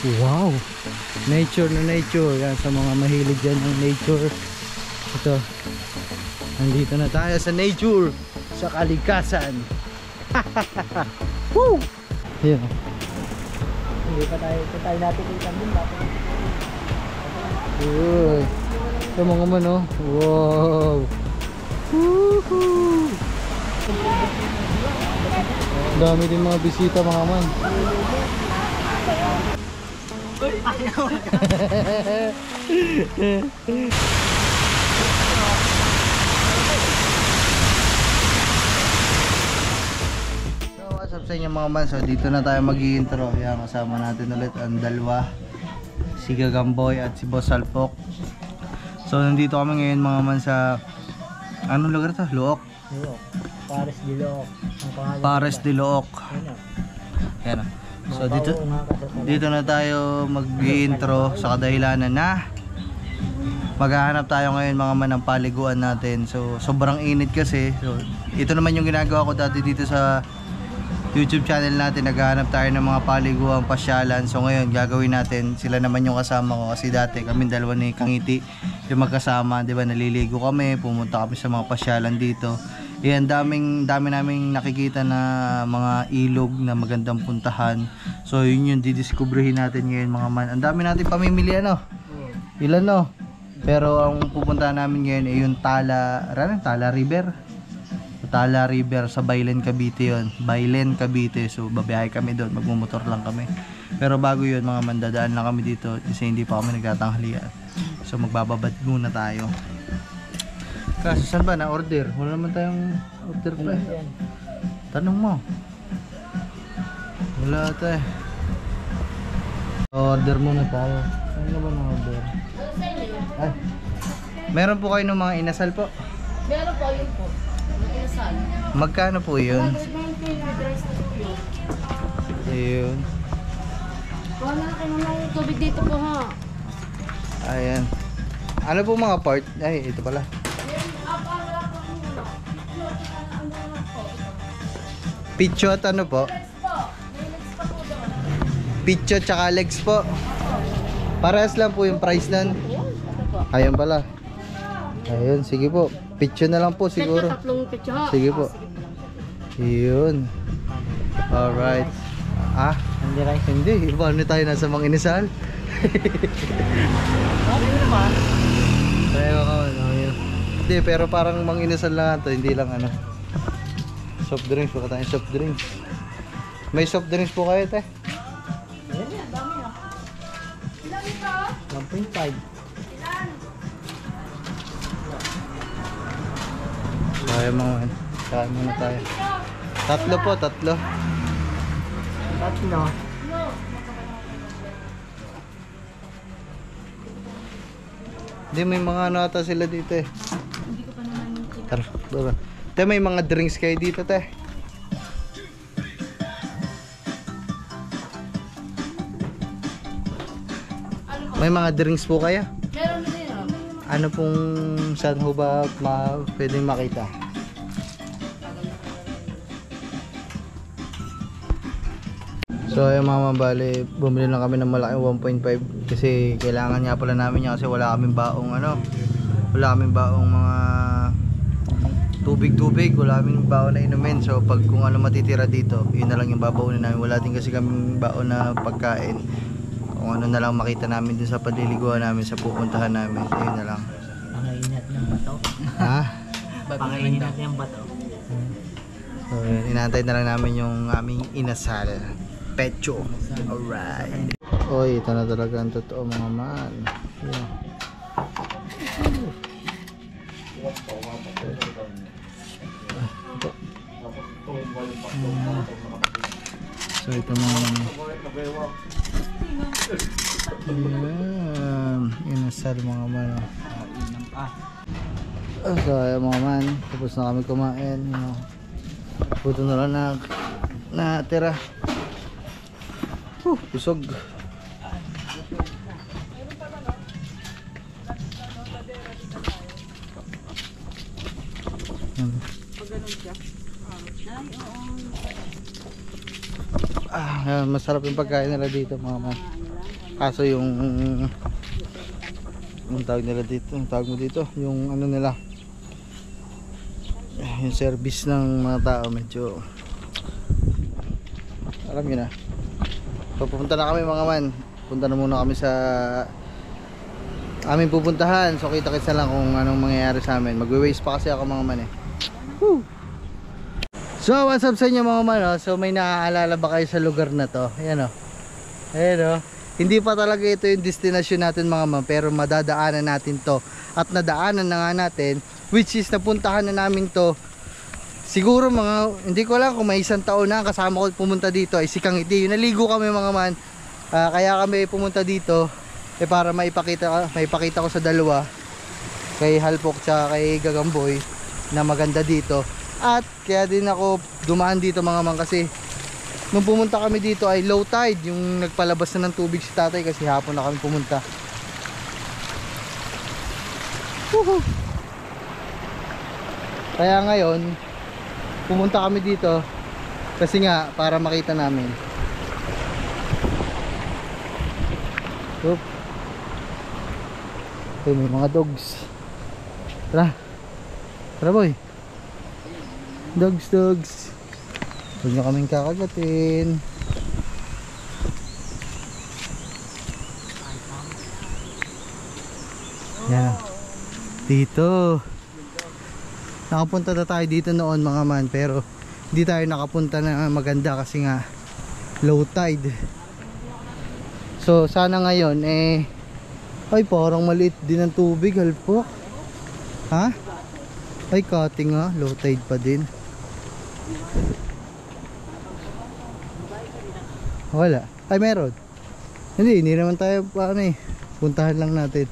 Wow! Nature na nature. Yan, sa mga mahilig dyan ng nature. Ito. Nandito na tayo sa nature. Sa kalikasan. Woo! Yan. Hindi pa tayo natin kita din. Uy. Ito mga man, oh. Wow! Woohoo! Dami din mga bisita mga man. What's up sa inyo mga man? So dito na tayo mag-i-intro. Yan, kasama natin ulit ang dalawa, si Gagamboy at si Boss Salpok. So nandito kami ngayon mga man sa anong lugar to? Luok? Luok. Pares de Luok. Pares de Luok. Yan. So dito na tayo mag-i-intro sa kadahilanan na maghahanap tayo ngayon mga man ng paliguan natin. So sobrang init kasi. So ito naman yung ginagawa ko dati dito sa YouTube channel natin. Naghahanap tayo ng mga paliguan, pasyalan. So ngayon gagawin natin, sila naman yung kasama ko kasi dati kami dalawa ni Kangiti yung magkasama, 'di ba? Naliligo kami, pumunta kami sa mga pasyalan dito. Yan, dami naming nakikita na mga ilog na magandang puntahan. So yun yung didiskubrihin natin ngayon mga man. Ang dami natin pamimili ano. Ilan no? Pero ang pupuntahan namin ngayon ay yung Tala River. Tala River sa Bailen, Cavite yun. Bailen, Cavite. So babiyahe kami doon, magmumotor lang kami. Pero bago yun mga man, dadaan lang kami dito kasi hindi pa kami nagtatanghalian. So magbababad muna tayo. Kaso saan ba na order? Wala naman tayong order pa eh. Tanong mo. Wala ata eh. Order muna tayo. Saan na ba na order? Ay. Meron po kayo ng mga inasal po? Meron po, yun po. Inasal. Magkano po yun? Ayun. Kuha na kayo ng tubig dito po ha. Ayan. Ano po mga part? Ay, ito pala. Pichot ano po? Pichot tsaka legs po. Parehas lang po yung price nun. Ayun pala. Ayun, sige po. Pichot na lang po siguro. Sige po. Yun. Alright. Ah, Hindi rice. hindi. Paano tayo nasa mga inisal? Okay naman. Tayo ka hindi, pero parang mang inasal lang ito. Hindi lang ano. Soft drinks. Baka tayong soft drinks. May soft drinks po kayo, te? Ayan yan, dami ah. Ilan ito? 1.5. Kaya mga kain muna tayo. Tatlo po, tatlo. Tatlo. Hindi, may mga ano ata sila dito eh. Hindi ko pa naman Tara, baba. Te, may mga drinks kayo dito, te. May mga drinks po kaya? meron din Ano pong saan ho ba pwedeng makita? So ayun mga mabali, bumili lang kami ng malaking 1.5 kasi kailangan nga pala namin yan kasi wala kaming baong ano, wala kaming baong mga tubig, wala kaming baon na inumin. So pag kung ano matitira dito, yun na lang yung babaunin namin. Wala din kasi kaming baon na pagkain. Kung ano na lang makita namin dun sa paliliguan namin, sa pupuntahan namin, yun na lang. Pangainat ng bato. Ha? Pangainat ng bato. So yun, inaantay na lang namin yung aming inasal. Pecho. Alright. Oy, ito na talaga ang totoo mga man. Yeah. So ito mga inasal mga man. So ayan mga man, tapos na kami kumain. Puto na lang natira. Busog. Masarap yung pagkain nila dito mga man. Kaso yung tawag nila dito, yung tawag mo dito, yung ano nila, yung service ng mga tao medyo, alam nyo na. So pupunta na kami mga man. Punta na muna kami sa aming pupuntahan. So kita-kita lang kung anong mangyayari sa amin. Magwe-waste pa kasi ako mga man eh. Woo! So what's up sa inyo mga man, oh? So may naaalala ba kayo sa lugar na to? Ayan o. Ayan o. Hindi pa talaga ito yung destination natin mga man, pero madadaanan natin to. At nadaanan na nga natin, which is napuntahan na namin to. Siguro mga, hindi ko alam kung may isang taon na kasama ko pumunta dito ay si Kangiti. Naligo kami mga man. Kaya kami pumunta dito para maipakita ko sa dalawa, kay Halpok tsaka kay Gagamboy, na maganda dito. At kaya din ako dumaan dito mga man, kasi nung pumunta kami dito ay low tide, yung nagpalabas na ng tubig si tatay kasi hapon na kami pumunta. Woohoo! Kaya ngayon pumunta kami dito kasi nga para makita namin. Oop. Okay, may mga dogs. Tara. Tara boy. Dogs. Huwag nyo kaming kakagatin. Yan. Dito. Nakapunta na tayo dito noon mga man, pero hindi tayo nakapunta na maganda kasi nga low tide. So sana ngayon ay parang maliit din ang tubig, Halpok. Ha? Ay cutting nga, low tide pa din. Wala. Ay meron. Hindi naman tayo paano eh. Puntahan lang natin.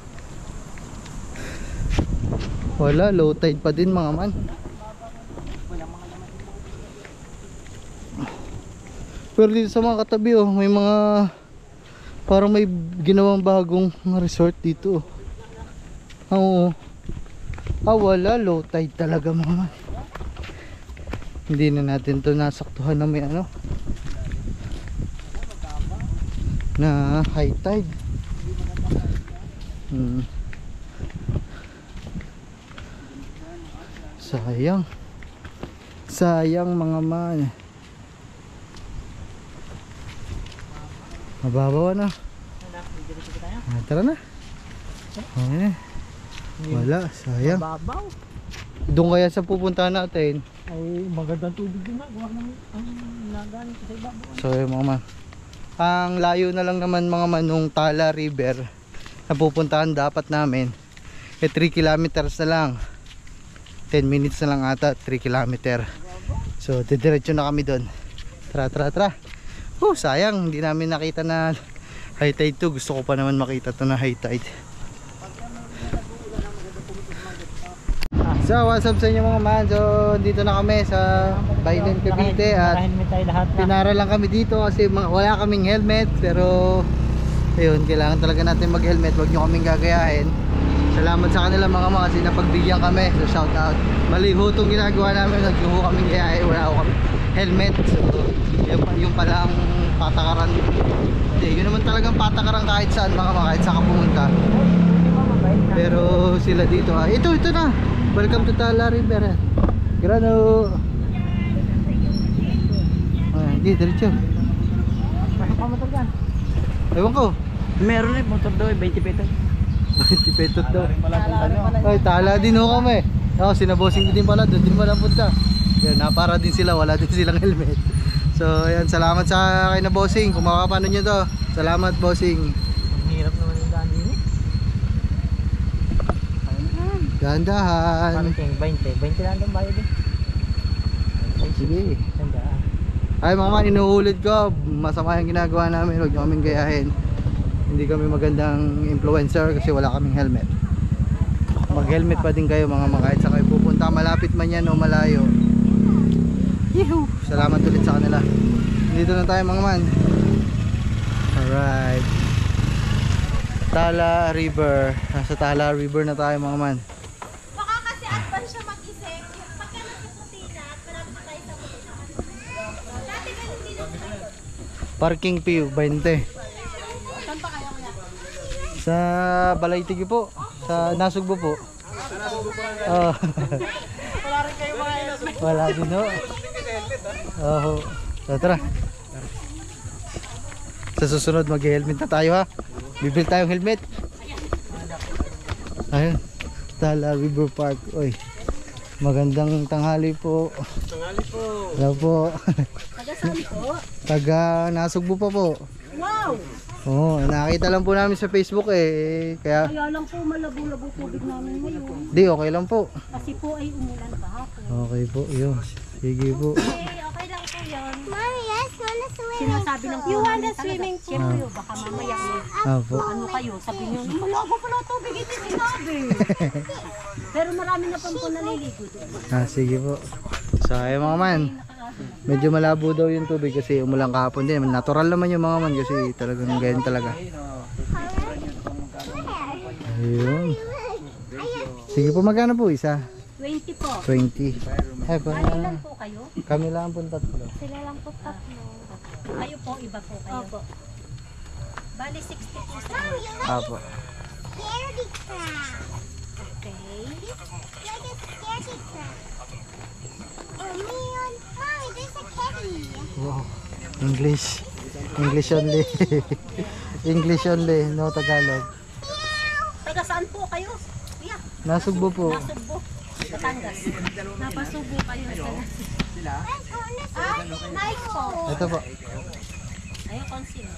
Wala, low tide pa din mga man. Pero dito sa mga katabi oh, may mga parang may ginawang bagong resort dito. Oo. Wala, low tide talaga mga man. Hindi na natin to nasaktuhan na may ano, na high tide. Sayang mga man. Mababaw na. Tara na. Wala, sayang. Doon kaya sa pupuntahan natin Ay magandang tubig din na. Gawa ng nagaling sa ibabaw. so yung mga man, ang layo na lang naman mga man nung Tala River na pupuntahan dapat namin 3 kilometers na lang. 10 minutes na lang ata, 3 kilometer. So didiretso na kami doon. Tara. Sayang hindi namin nakita na high tide to. Gusto ko pa naman makita to na high tide. So what's up sa inyo mga man. So dito na kami sa Bailen, Cavite. At pinara lang kami dito kasi wala kaming helmet. Pero ayun, kailangan talaga natin mag helmet. Huwag nyo kaming gagayahin. Salamat sa kanila mga mga kasi napagbigyan kami. So shout out. Mali ho itong ginagawa namin. Huwag nyo kaming gayahin. Wala ako helmet. So yung pala ang patakaran. Hindi, yun naman talagang patakaran kahit saan mga kahit saan ka pumunta. Pero sila dito ito na. Welcome to Tala River. Grano. Hindi, diretso. Masok pa motor dyan. Ewan ko. Meron motor daw 20 pesos. 20 pesos daw. Ay, Tala din ho kami. Sinabosing din pala. Doon din pala punta. Yan, napara din sila. Wala din silang helmet. So ayan, salamat sa kay na bossing. Kung makapano nyo to, salamat bossing. Hirap naman yung daan din. Gandahan. Parang 20 lang ang bayad eh. Sige. Gandaan. Ay mga man, inuulit ko, masama yung ginagawa namin. Huwag nyo kaming gayahin. Hindi kami magandang influencer kasi wala kaming helmet. Mag helmet pa din kayo mga kahit sa kayo pupunta, malapit man yan o malayo. Yuhu! Salamat ulit sa kanila. Dito na tayo mga man. Alright, Tala River. Nasa Tala River na tayo mga man. Baka kasi advance siya mag-isip. Pagka nasa kusina at marami na tayo sa kusina. Dati ganun din ang tayo. Parking fee 20. Saan pa kaya Sa Balaytigi po. Sa Nasugbo po. Oh. Wala rin kayo mga helmet. Wala din ho. Oh. So, tara. Sa susunod mag-helmet na tayo ha. Bibil tayong helmet. Ayun. Tala River Park. Oy. Magandang tanghali po. Tanghali po. Hello po. Taga saan po? Taga Nasugbo pa po. Wow! Oo, nakita lang po namin sa Facebook eh. Kaya, Kaya lang po malabo-labo tubig namin ngayon. di okay lang po. Kasi po ay umulan kahapon. Okay po, yun. Sige po. Okay lang po yun. Mommy, yes, wanna swim. Sinasabi ng you wanna swimming pool? Siyempre, baka mamaya Apo. ano kayo, sabi niyo, malabo pala tubig, hindi sinabi. Pero marami na po naliligo doon. Sige po. So, ayun mga man. Medyo malabo daw yung tubig kasi umulang kahapon din. Natural naman yung mga man kasi talagang ganyan talaga. Ayun. Sige po, magkano po isa? 20 po. 20. Ay, pa, Ilan po kayo? kami lang po tatlo. Sila lang po tatlo. Kayo po, iba po kayo. Opo. Bali 60 po sa inyo. Apo. Scaredy crab. Okay. Like a scaredy crab. Oh, man. Mommy, there's a kitty. Wow. English. English only. English only, no Tagalog. Taga saan po kayo? Yeah. Nasugbo po. Nasugbo. Batangas. Napasubo kayo sa Mike po. Ito po. Ayun, conceal.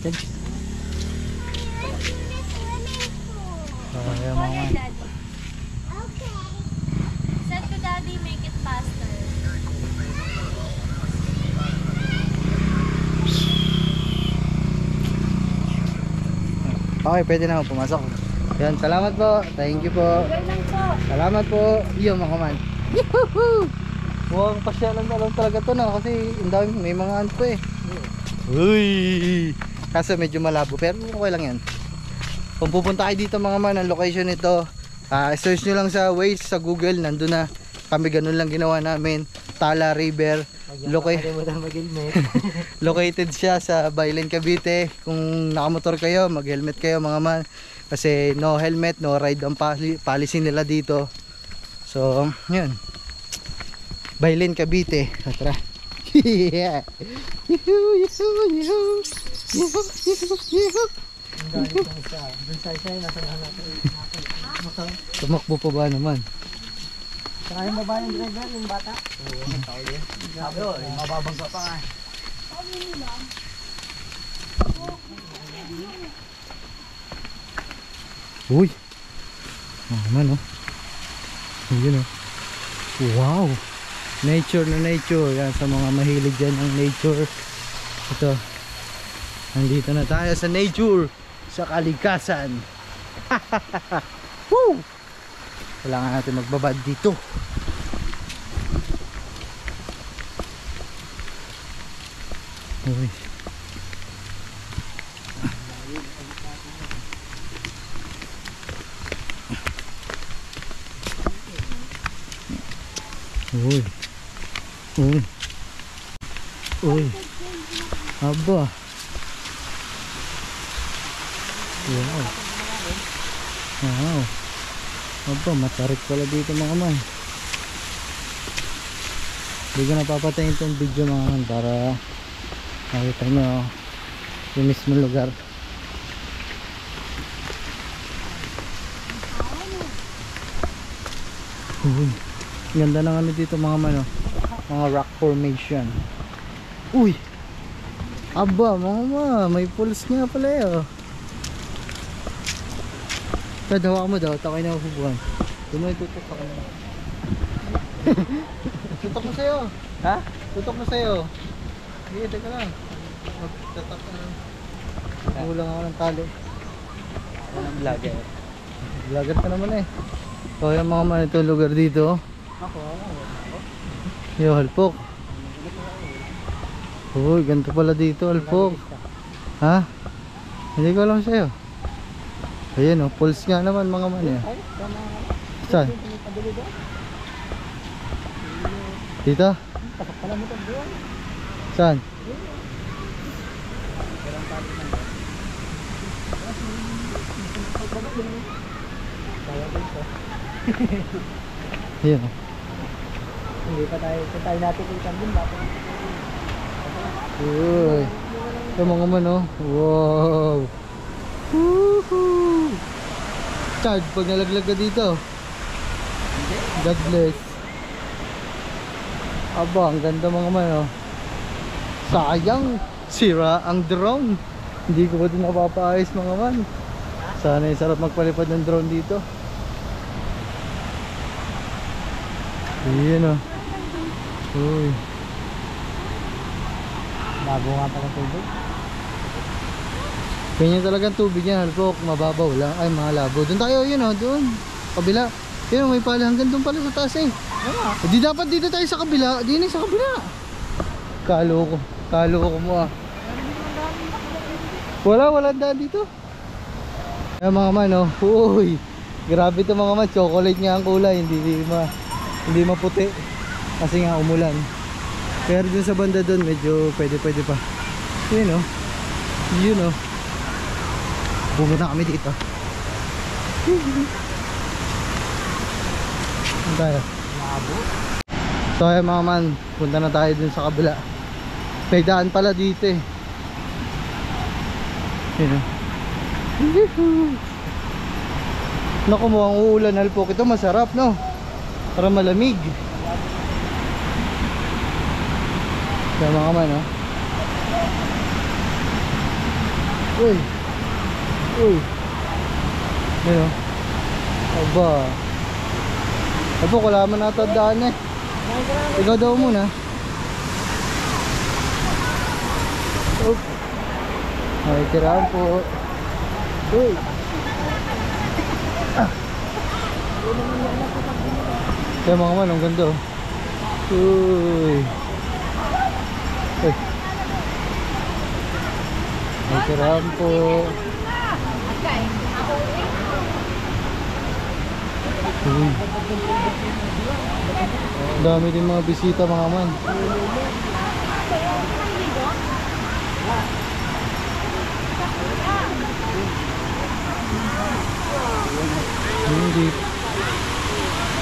Thanks. Let's do the swimming pool. Ayan mga man. Daddy. Okay. Said to Daddy, make it faster. Okay, pwede na ako pumasok. Yan, salamat po. Thank you po. Okay lang po. Salamat po. Iyo mga man. Yuhuu! Mukhang pasyalan na lang talaga to na kasi ang dami, may mga ano po eh. Uy! Kaso medyo malabo pero okay lang yan. Kung pupunta kayo dito mga man, ang location nito, search nyo lang sa Waze, sa Google, nandun na. Kami ganun lang ginawa namin. Tala River. Located siya sa Bailen, Cavite. Kung nakamotor kayo, mag-helmet kayo mga man. Kasi no helmet, no ride ang policy nila dito. So, yun. Bailen, Cavite. Tara. Yeah. Yuhu, yuhu, yuhu. Yuhu, yuhu, yuhu. Doon sa isa, nasa natin. Tumakbo pa ba naman? Saka yung babae yung driver, yung bata. Oo, ang tao din. Sabi ko, mababangga pa nga. Uy! Man oh. Yun oh. Wow! Nature na nature. Yan sa mga mahilig dyan ng nature. Ito. Nandito na tayo sa nature. Sa kalikasan. Woo! Kailangan natin magbabad dito. Uy. Uy. Uy. Uy. Aba. Wow. Wow. Aba, matarik pala dito mga man. Hindi ko napapatayin itong video mga man para makita nyo yung mismo lugar. Uy. Ganda ng ano dito mga man oh. Mga rock formation. Uy. Aba mga man, may pulse nga pala eh oh. Hawakan mo daw, takay na mapubuhan. Doon mo itutok sa kanila. Tutok mo sa'yo. Ha? Tutok mo sa'yo. Sige, teka lang. Magtatak na lang. Kulang ako ng tali. Walang vlogger. Vlogger ka naman eh. So yung mga man itong lugar dito. Ako. Yo, halpok. Uy, ganito pala dito, halpok. Ha? Hindi ko alam sa'yo. Ayan o, pulse nga naman mga man eh. Saan? Dito? Saan? Ayan. Hindi pa tayo natin ikan din ba? Uy. Ito mga man oh. Wow. Woohoo. Chad, pag nalaglag ka dito. God bless. Aba, ang ganda mga man oh. Sayang, sira ang drone. Hindi ko pa din napapaayos mga man. Sana yung sarap magpalipad ng drone dito. Ayan oh. Uy. Bago nga pala tubig. Ganyan talagang tubig yan, halpok, mababaw lang. Ay, malabo. Doon tayo, yun oh, doon. Kabila. Yun, may pala hanggang doon pala sa taas eh. Di dapat dito tayo sa kabila. Di na sa kabila. Kalo ko mo ah. Walang daan dito. Ay mga man oh. Uy. Grabe to mga man. Chocolate nga ang kulay. Hindi maputi. Kasi nga umulan. Pero dun sa banda dun medyo pwede pa. Yun oh. Yun oh. Pumunta kami dito. Ano tayo? So ayan mga man, punta na tayo dun sa kabila. May daan pala dito eh. Yun oh. Naku mo, ang uulan halpok. Ito masarap no? Para malamig. So mga man oh. Uy. Yun oh. Aba. Aba, wala man natandaan eh. Ikaw daw muna. Oh. Ay, tiraan po. Uy. Kaya mga man, ang ganda oh. Uy. Uy. Ay, tiraan po. Uy. Dami din mga bisita mga man.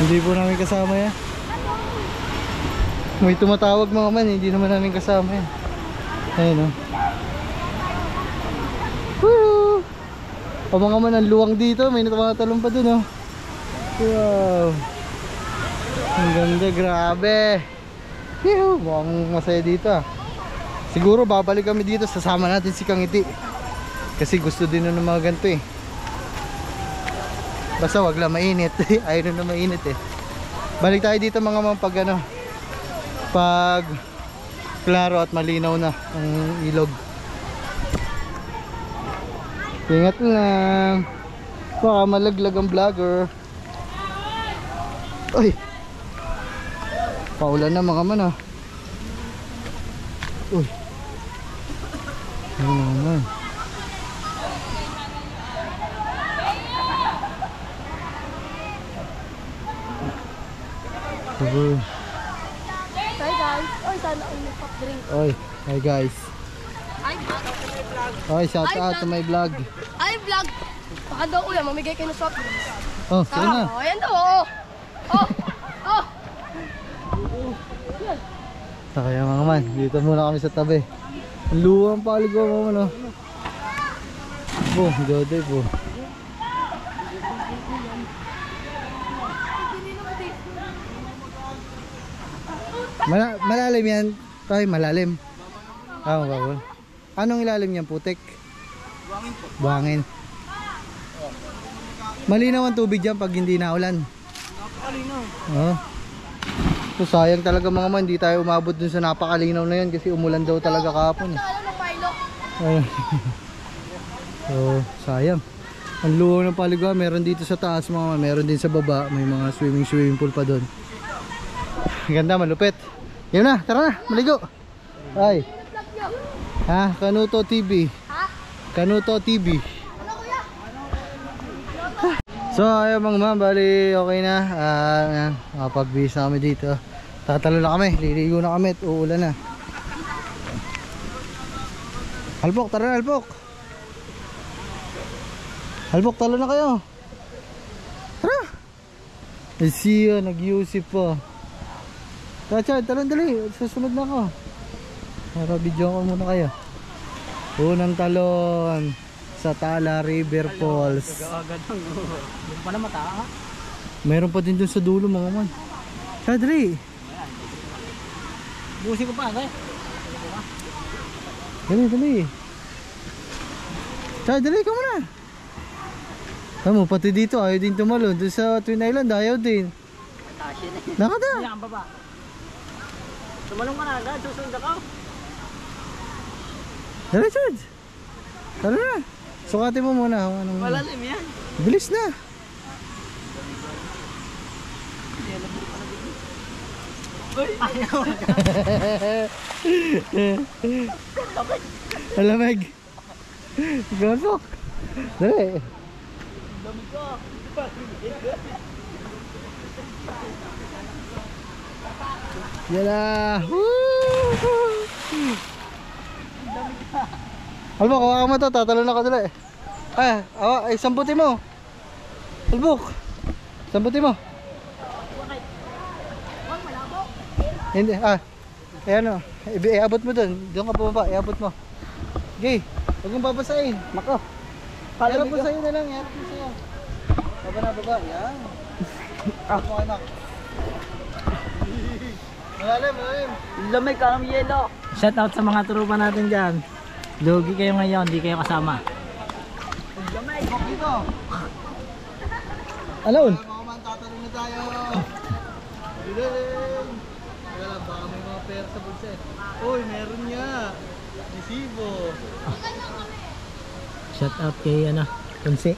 Hindi po namin kasama yan. May tumatawag mga man, hindi naman namin kasama yan. Ayun o. Woo! O mga man, ang luwang dito. May tumatalong pa dun o. Wow. Ang ganda, grabe. Yuhu, mukhang masaya dito ah. Siguro babalik kami dito, sasama natin si Kangiti. Kasi gusto din ng mga ganito eh. Basta wag lang mainit. Ayaw na mainit eh. Balik tayo dito mga man pag ano, pag klaro at malinaw na ang ilog. Ingat lang. Baka malaglag ang vlogger. Ay, paulan na mga man ah. Uy. Ano naman. Hi guys. Oy, sana all may pop drink. Oy, hi guys. Hi vlog. Oy, shout out to my vlog. Hi vlog. Baka daw ulam, mamigay kayo ng soft drinks. Oh, sige na. Oh, ayan daw. Oh. Oh. Oh. Kaya mga man, dito muna kami sa tabi. Ang luwang paligaw mga man oh. Oh, gode po. Malalim yan. Tay, malalim. Ah, bawal. Anong ilalim niyan, putik? Buhangin po. Buhangin. Malinaw ang tubig dyan pag hindi naulan. Napakalinaw. Oh. So sayang talaga mga man, hindi tayo umabot dun sa napakalinaw na yan kasi umulan daw talaga kahapon. So sayang. Ang luwang ng paligaw, meron dito sa taas mga man, meron din sa baba, may mga swimming pool pa doon. Ganda, malupit. Yun na, tara na, maligo. Ay. Ha, Kanuto TV. Kanuto TV. So ayun mga man, bali okay na. Nakapag-bis na kami dito. Tatalo na kami, liligo na kami at uulan na. Halpok, tara na Halpok. Halbok, talo na kayo. Tara. Siya, nag-iusip pa. Tara, Chad, talon dali. Susunod na ako. Para video ko muna kayo. Unang talon sa Tala River Falls. Agad lang. Doon pa na mata ha? Mayroon pa din dun sa dulo mga man. Chad, dali. Busi ko pa agad. Dali, dali. Chad, dali ka muna. Tama, pati dito ayaw din tumalon. Doon sa Twin Island ayaw din. Tashi na eh. Nakada. Ayan, baba. Tumalong ka na agad, susunda ka. Dali, Chad. Talo na. Sukatin mo muna. Anong... Malalim yan. Bilis na. Ayaw. Alamig. Gosok. Dali. Yala. Albok, hawakan mo to. Tatalo na ka dali. Ay, sambutin mo. Albok. Sambutin mo. Hindi, ayan o. Iabot mo dun. Doon ka pababa, iabot mo. Okay, huwag mong babasahin. Mako. Iarap mo sa'yo na lang, iarap mo sa'yo. Baba na, baba. Yan. Iarap mo anak. Malalim, malalim. Lamig ka ng yelo. Shout out sa mga tropa natin dyan. Lugi kayo ngayon, di kayo kasama. Lamig. Dito. Alon. Mga man, tatalon na tayo. Dilim. Teka lang, baka may mga pera sa bulsa eh. Uy, meron niya. Resibo. Shout out kay Ponce.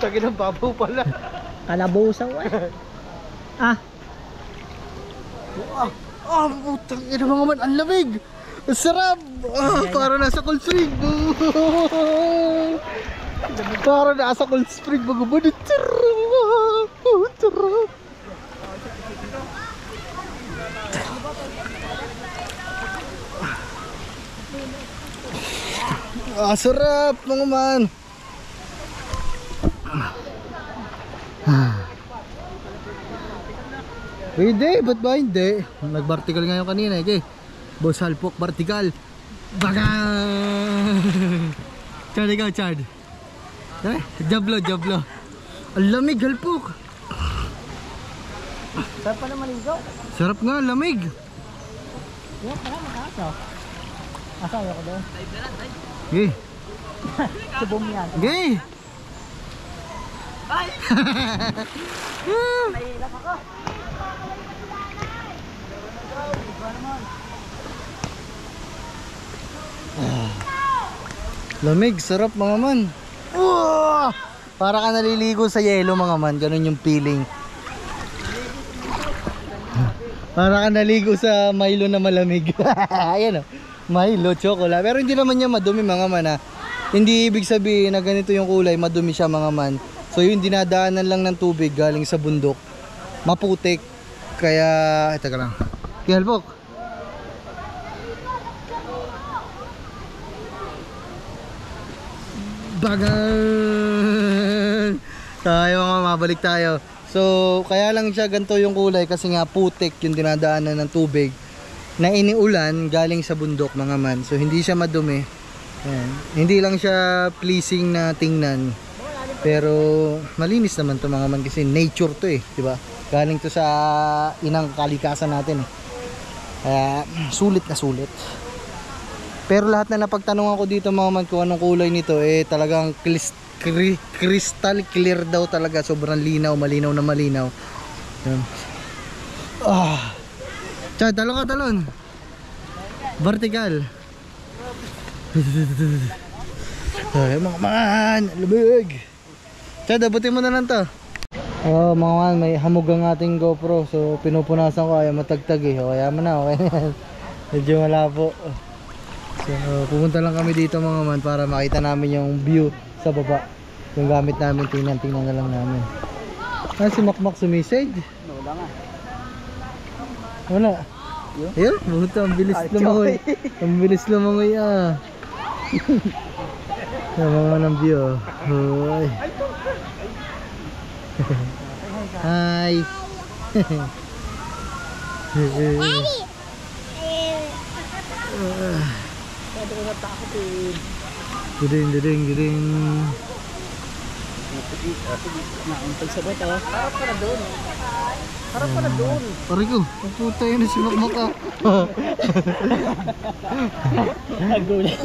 Tagin ang babaw pala. Kalabusaw eh. Putang ina mga man, ang lamig. Ang sarap. Para nasa Cold Spring. Para nasa Cold Spring. Magubad. Sarap. Sarap mga man. Pwede, ba't ba hindi? Nag-vertical nga yung kanina, okay? Boss Halpok, vertical. Baga! Chad, ikaw, Chad. Jablo. Ang lamig, Halpok. Sarap pa naman ikaw. Sarap nga, lamig. Yan, para makakasaw. Asawa ko doon. Okay. Subong yan. Okay. Mahilap ako. Lamig, sarap mga man. Para ka naliligo sa yelo mga man. Ganun yung feeling. Para ka naligo sa Milo na malamig. Ayan o. Milo, chocolate. Pero hindi naman niya madumi mga man ha. Hindi ibig sabihin na ganito yung kulay, madumi siya mga man. So yung dinadaanan lang ng tubig galing sa bundok, maputik. Kaya, teka lang. Kihalpok. Bagan! Tayo nga, mabalik tayo. So, kaya lang siya ganito yung kulay kasi nga putik yung dinadaanan ng tubig na iniulan galing sa bundok mga man. So, hindi siya madumi. Ayan. Hindi lang siya pleasing na tingnan. Pero, malinis naman to mga man kasi nature to eh. Diba? Galing to sa inang kalikasan natin eh. Kaya, sulit na sulit. Pero lahat na napagtanungan ko dito mga man kung anong kulay nito eh talagang crystal clear daw talaga. Sobrang linaw, malinaw na malinaw. Yan. Chad, talon ka, talon. Vertical. Ay, mga man, lumig. Chad, abutin mo na lang to. Oh, mga man, may hamog ang ating GoPro. So, pinupunasan ko, ayaw matagtag eh. O, kaya mo na, okay na. Medyo malabo. So, pupunta lang kami dito mga man para makita namin yung view sa baba. Yung gamit namin, tingnan na lang namin. Si Makmak sumisage? Wala nga. Wala. Ayun, buto, ang bilis lumangoy. Ang bilis lumangoy ah. Sama ng view. Hoy. Hi. Daddy! Pwede ko natakot eh. Guding. Naumpag sa bato. Harap ka na doon. Harap ka na doon. Pare ko, ang puta yun, sinakmak ka. Nagulit.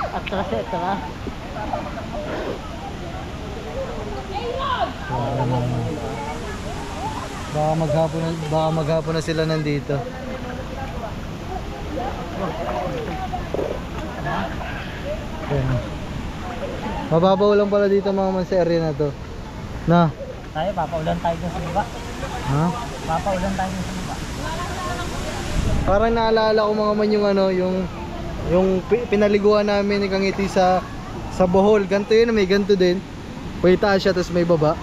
Atras ito ha. Baka maghapon na sila nandito. Ayan. Mababaw lang pala dito mga man sa area na to. Na? Tayo, papaulan tayo dun sa baba. Ha? Papaulan tayo dun sa baba. Parang naalala ko mga man yung ano, yung pinaliguan namin ni Kangiti sa Bohol. Ganto yun, may ganto din. May taas siya, tapos may baba.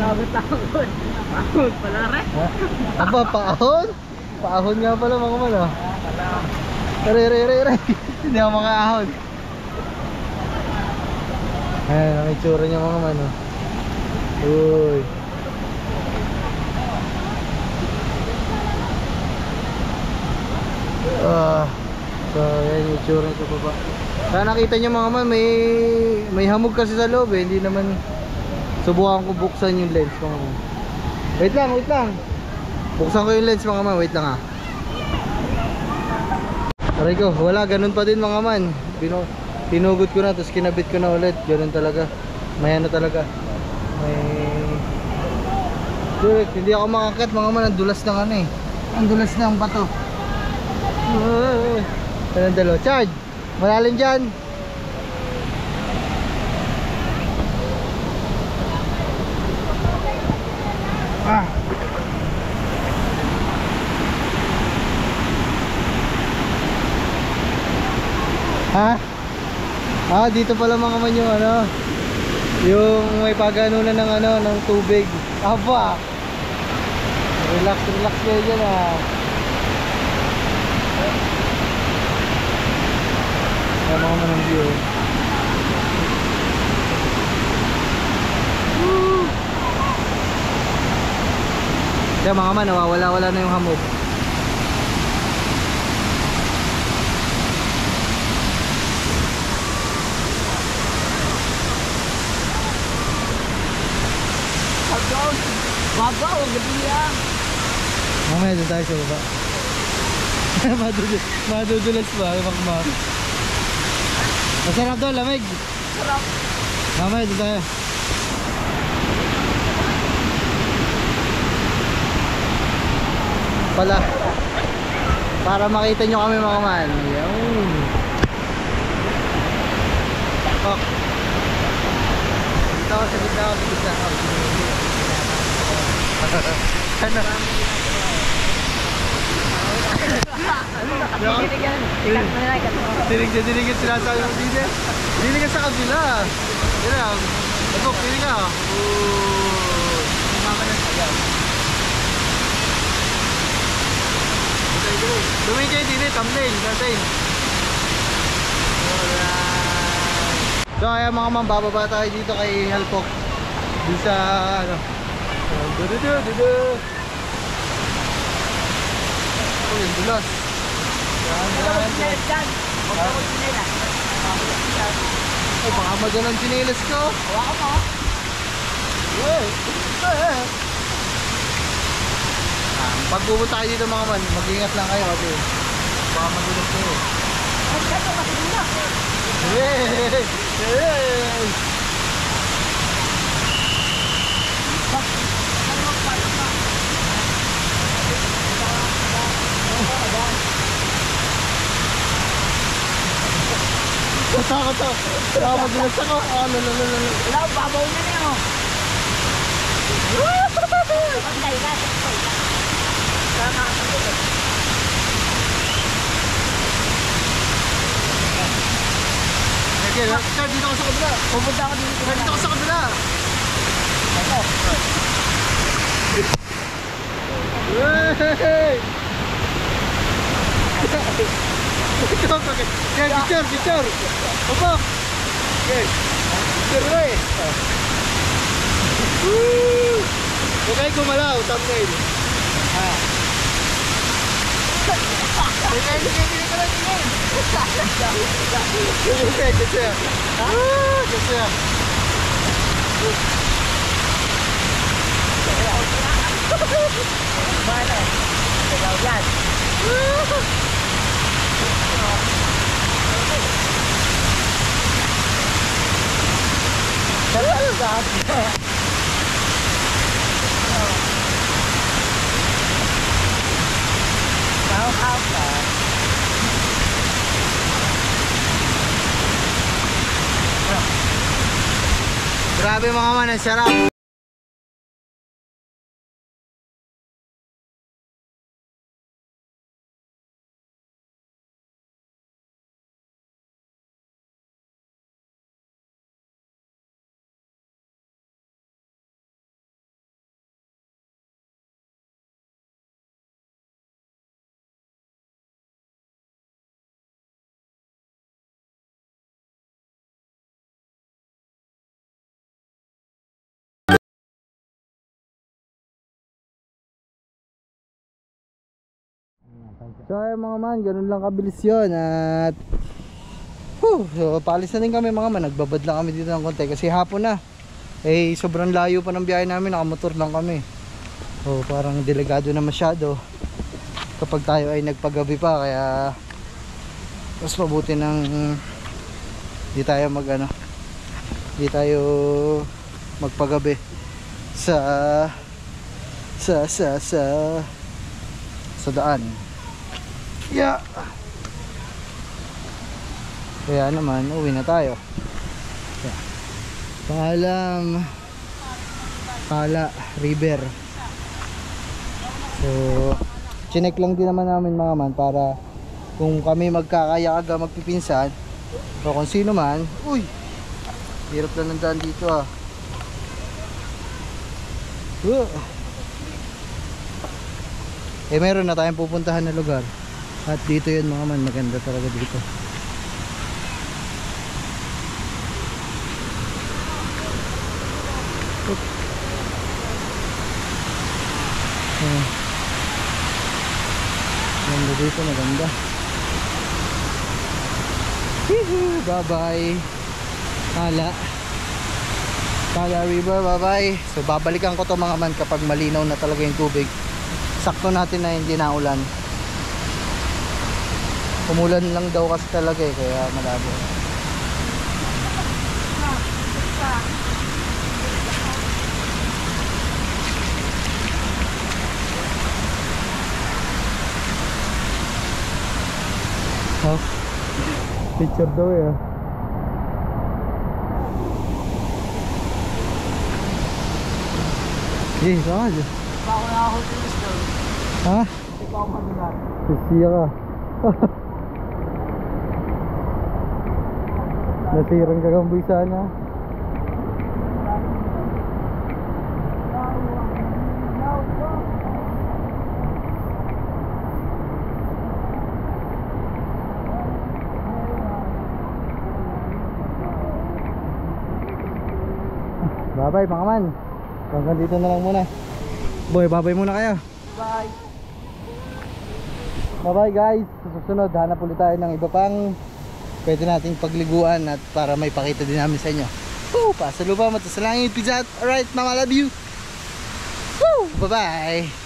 Nakakot. Ahon pala rin. Ha? Aba, paahon? Paahon nga pala mga man ah. Re. Hindi ako makaahon. Ayan, ang itsura niya mga man oh. Uy. So ayan yung itsura niya sa baba. Kaya nakita niyo mga man, may hamog kasi sa loob eh. Hindi naman subukan ko buksan yung lens mga man. Wait lang. Buksan ko yung lens mga man, wait lang ah. Aray ko, wala, ganun pa din mga man. Pinugod ko na, tapos kinabit ko na ulit. Ganun talaga. May ano talaga. Dude, hindi ako makakat mga man. Ang dulas ng ano eh. Ang dulas ng bato. Anong dalo? Charge! Malalim dyan! Ha? Dito pala mga man yung ano, yung may paganunan ng ano, ng tubig. Aba! Relax kayo dyan ah. Kaya mga man ang view. Kaya mga man, nawawala na yung hamog. Babaw, ang gabi yan. Mamaya doon tayo sa baba. Madudulas ba? Makmak. Masarap doon, lamig. Sarap. Mamaya doon tayo. Pala. Para makita nyo kami mga man. Yan. Oh. Dito ako sa gitna. Ano? Dinig sila sa dinig ka sa kabila. Dinig. Ito, dinig ka. Dumingin kayo din eh, thumbnail natin. So ayan mga man, bababa tayo dito kay Halpok. Di sa ano. Dudu. Oh, yung dulas. Yan. Oh, baka magalang chinelas ko. Hawa ka mo. Pag pupunta tayo dito mga man, mag-ingat lang kayo kasi baka magulat kayo. Takot ako. Baka magulat ako. Wala, babaw na niya oh. Sige, Char, dito ka sa kabila. Pupunta ako dito. Dito ka sa kabila. Ito. Hey! Picture. Opo. Okay. Picture na eh. Woo! Okay, gumalaw. Thumbnail. Mana? Ikaw yan. Grabe mga man, ang sarap. So ayun mga man, ganun lang kabilis yun. At so, paalis na din kami mga man. Nagbabad lang kami dito ng konti kasi hapon na. Eh sobrang layo pa ng biyahe namin, nakamotor lang kami. So parang delikado na masyado kapag tayo ay nagpagabi pa. Kaya mas mabuti nang di tayo magpagabi sa daan. Yeah. Kaya naman, uwi na tayo. Yeah. Paalam Pala River. So chinek lang din naman namin mga man para kung kami magkakayaga magpipinsan o kung sino man. Uy, hirap na ng daan dito ah. Eh meron na tayong pupuntahan na lugar. At dito yun mga man, maganda talaga dito. Maganda dito, maganda. Bye bye Pala River, bye bye. So babalikan ko to mga man kapag malinaw na talaga yung tubig. Sakto natin na hindi na ulan. Umulan lang daw kasi talaga eh, kaya malabo. Oh, picture daw eh. Eh, saan? Pa ako nakakutilis doon. Ha? Hindi pa ako magulat. Sisiya ka. Nasirang kagamboy sana. Bye bye mga man. Hanggang dito na lang muna. Boy, bye bye muna kayo. Bye. Bye bye guys. Sa susunod hanap ulit tayo ng iba pang pwede nating pagliguan at para may pakita din namin sa inyo. Pasaluba, matasalangin, pizza. Alright, mama, love you. Bye bye.